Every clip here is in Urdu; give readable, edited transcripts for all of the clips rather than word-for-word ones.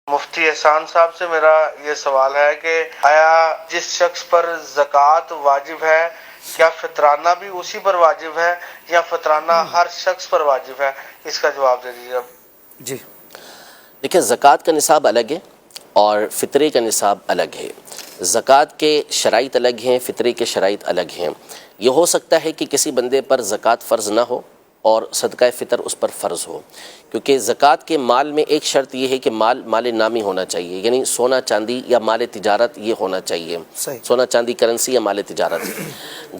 مفتی احسان صاحب سے میرا یہ سوال ہے کہ آیا جس شخص پر زکوٰۃ واجب ہے کیا فطرانہ بھی اسی پر واجب ہے یا فطرانہ ہر شخص پر واجب ہے؟ اس کا جواب دے دیجیے اب۔ جی دیکھیں، زکوٰۃ کا نصاب الگ ہے اور فطرے کا نصاب الگ ہے۔ زکوٰۃ کے شرائط الگ ہیں، فطرے کے شرائط الگ ہیں۔ یہ ہو سکتا ہے کہ کسی بندے پر زکوٰۃ فرض نہ ہو اور صدقہ فطر اس پر فرض ہو، کیونکہ زکوٰۃ کے مال میں ایک شرط یہ ہے کہ مال نامی ہونا چاہیے، یعنی سونا چاندی یا مال تجارت یہ ہونا چاہیے۔ صحیح۔ سونا چاندی کرنسی یا مال تجارت۔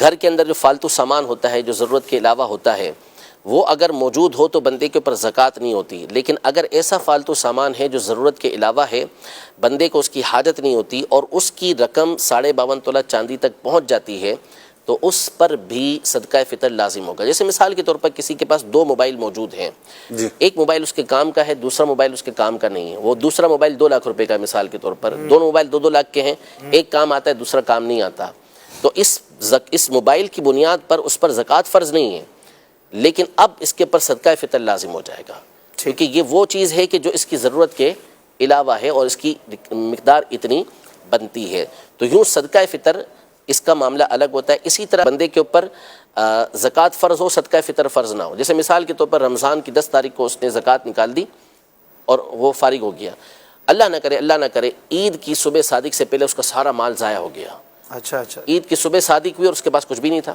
گھر کے اندر جو فالتو سامان ہوتا ہے، جو ضرورت کے علاوہ ہوتا ہے، وہ اگر موجود ہو تو بندے کے اوپر زکوٰۃ نہیں ہوتی، لیکن اگر ایسا فالتو سامان ہے جو ضرورت کے علاوہ ہے، بندے کو اس کی حاجت نہیں ہوتی اور اس کی رقم 52.5 تولہ چاندی تک پہنچ جاتی ہے، تو اس پر بھی صدقہ فطر لازم ہوگا۔ جیسے مثال کے طور پر کسی کے پاس 2 موبائل موجود ہیں، جی ایک موبائل اس کے کام کا ہے، دوسرا موبائل اس کے کام کا نہیں ہے، وہ دوسرا موبائل 2 لاکھ روپے کا ہے مثال کے طور پر، دونوں موبائل 2 لاکھ کے ہیں، ایک کام آتا ہے دوسرا کام نہیں آتا، تو اس موبائل کی بنیاد پر اس پر زکوٰۃ فرض نہیں ہے، لیکن اب اس کے پر صدقہ فطر لازم ہو جائے گا، کیونکہ یہ وہ چیز ہے کہ جو اس کی ضرورت کے علاوہ ہے اور اس کی مقدار اتنی بنتی ہے۔ تو یوں صدقہ فطر اس کا معاملہ الگ ہوتا ہے۔ اسی طرح بندے کے اوپر زکوٰۃ فرض ہو، صدقہ فطر فرض نہ ہو۔ جیسے مثال کے طور پر رمضان کی 10 تاریخ کو اس نے زکوٰۃ نکال دی اور وہ فارغ ہو گیا، اللہ نہ کرے عید کی صبح صادق سے پہلے اس کا سارا مال ضائع ہو گیا، اچھا عید کی صبح صادق ہوئی اور اس کے پاس کچھ بھی نہیں تھا،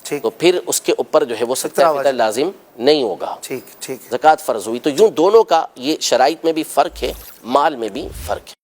ٹھیک تو پھر اس کے اوپر جو ہے وہ صدقہ فطر لازم نہیں ہوگا، ٹھیک زکوٰۃ فرض ہوئی۔ تو یوں دونوں کا یہ شرائط میں بھی فرق ہے، مال میں بھی فرق ہے۔